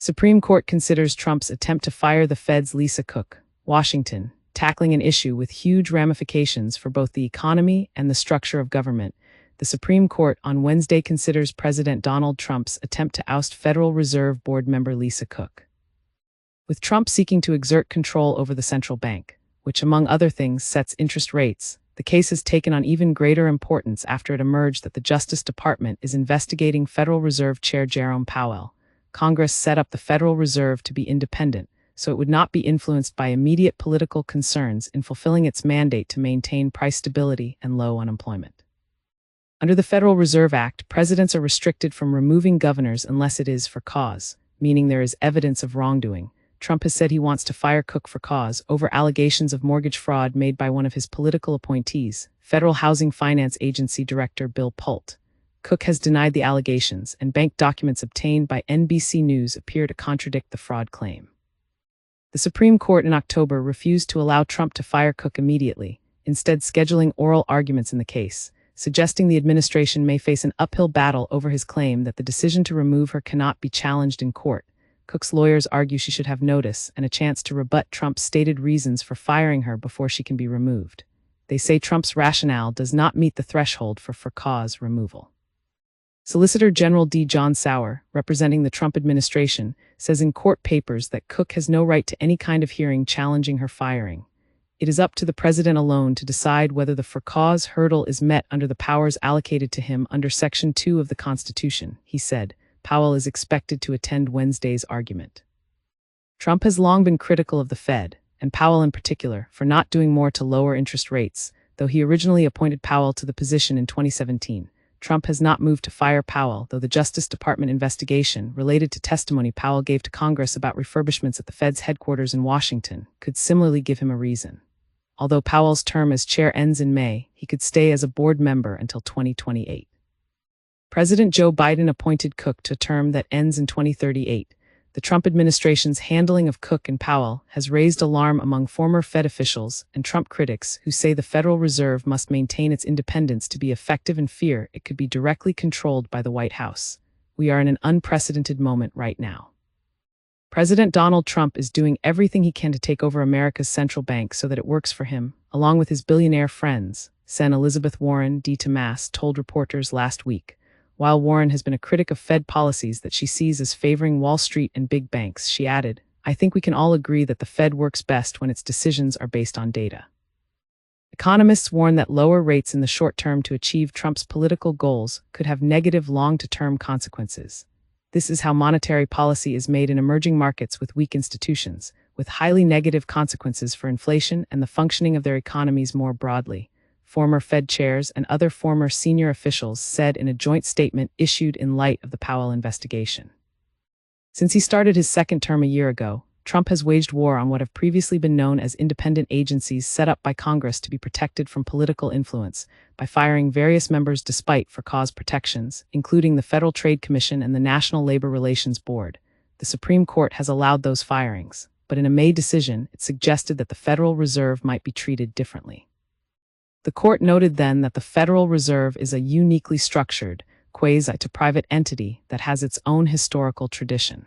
Supreme Court considers Trump's attempt to fire the Fed's Lisa Cook, Washington, tackling an issue with huge ramifications for both the economy and the structure of government. The Supreme Court on Wednesday considers President Donald Trump's attempt to oust Federal Reserve Board member Lisa Cook. With Trump seeking to exert control over the central bank, which among other things sets interest rates, the case has taken on even greater importance after it emerged that the Justice Department is investigating Federal Reserve Chair Jerome Powell. Congress set up the Federal Reserve to be independent, so it would not be influenced by immediate political concerns in fulfilling its mandate to maintain price stability and low unemployment. Under the Federal Reserve Act, presidents are restricted from removing governors unless it is for cause, meaning there is evidence of wrongdoing. Trump has said he wants to fire Cook for cause over allegations of mortgage fraud made by one of his political appointees, Federal Housing Finance Agency Director Bill Pulte. Cook has denied the allegations, and bank documents obtained by NBC News appear to contradict the fraud claim. The Supreme Court in October refused to allow Trump to fire Cook immediately, instead scheduling oral arguments in the case, suggesting the administration may face an uphill battle over his claim that the decision to remove her cannot be challenged in court. Cook's lawyers argue she should have notice and a chance to rebut Trump's stated reasons for firing her before she can be removed. They say Trump's rationale does not meet the threshold for cause removal. Solicitor General D. John Sauer, representing the Trump administration, says in court papers that Cook has no right to any kind of hearing challenging her firing. It is up to the president alone to decide whether the for cause hurdle is met under the powers allocated to him under Section 2 of the Constitution, he said. Powell is expected to attend Wednesday's argument. Trump has long been critical of the Fed, and Powell in particular, for not doing more to lower interest rates, though he originally appointed Powell to the position in 2017. Trump has not moved to fire Powell, though the Justice Department investigation related to testimony Powell gave to Congress about refurbishments at the Fed's headquarters in Washington could similarly give him a reason. Although Powell's term as chair ends in May, he could stay as a board member until 2028. President Joe Biden appointed Cook to a term that ends in 2038. The Trump administration's handling of Cook and Powell has raised alarm among former Fed officials and Trump critics who say the Federal Reserve must maintain its independence to be effective and fear it could be directly controlled by the White House. We are in an unprecedented moment right now. President Donald Trump is doing everything he can to take over America's central bank so that it works for him, along with his billionaire friends, Sen. Elizabeth Warren D. Tomas told reporters last week. While Warren has been a critic of Fed policies that she sees as favoring Wall Street and big banks, she added, "I think we can all agree that the Fed works best when its decisions are based on data." Economists warn that lower rates in the short term to achieve Trump's political goals could have negative long-term consequences. This is how monetary policy is made in emerging markets with weak institutions, with highly negative consequences for inflation and the functioning of their economies more broadly. Former Fed chairs and other former senior officials said in a joint statement issued in light of the Powell investigation. Since he started his second term a year ago, Trump has waged war on what have previously been known as independent agencies set up by Congress to be protected from political influence, by firing various members despite for cause protections, including the Federal Trade Commission and the National Labor Relations Board. The Supreme Court has allowed those firings, but in a May decision, it suggested that the Federal Reserve might be treated differently. The court noted then that the Federal Reserve is a uniquely structured, quasi-to-private entity that has its own historical tradition.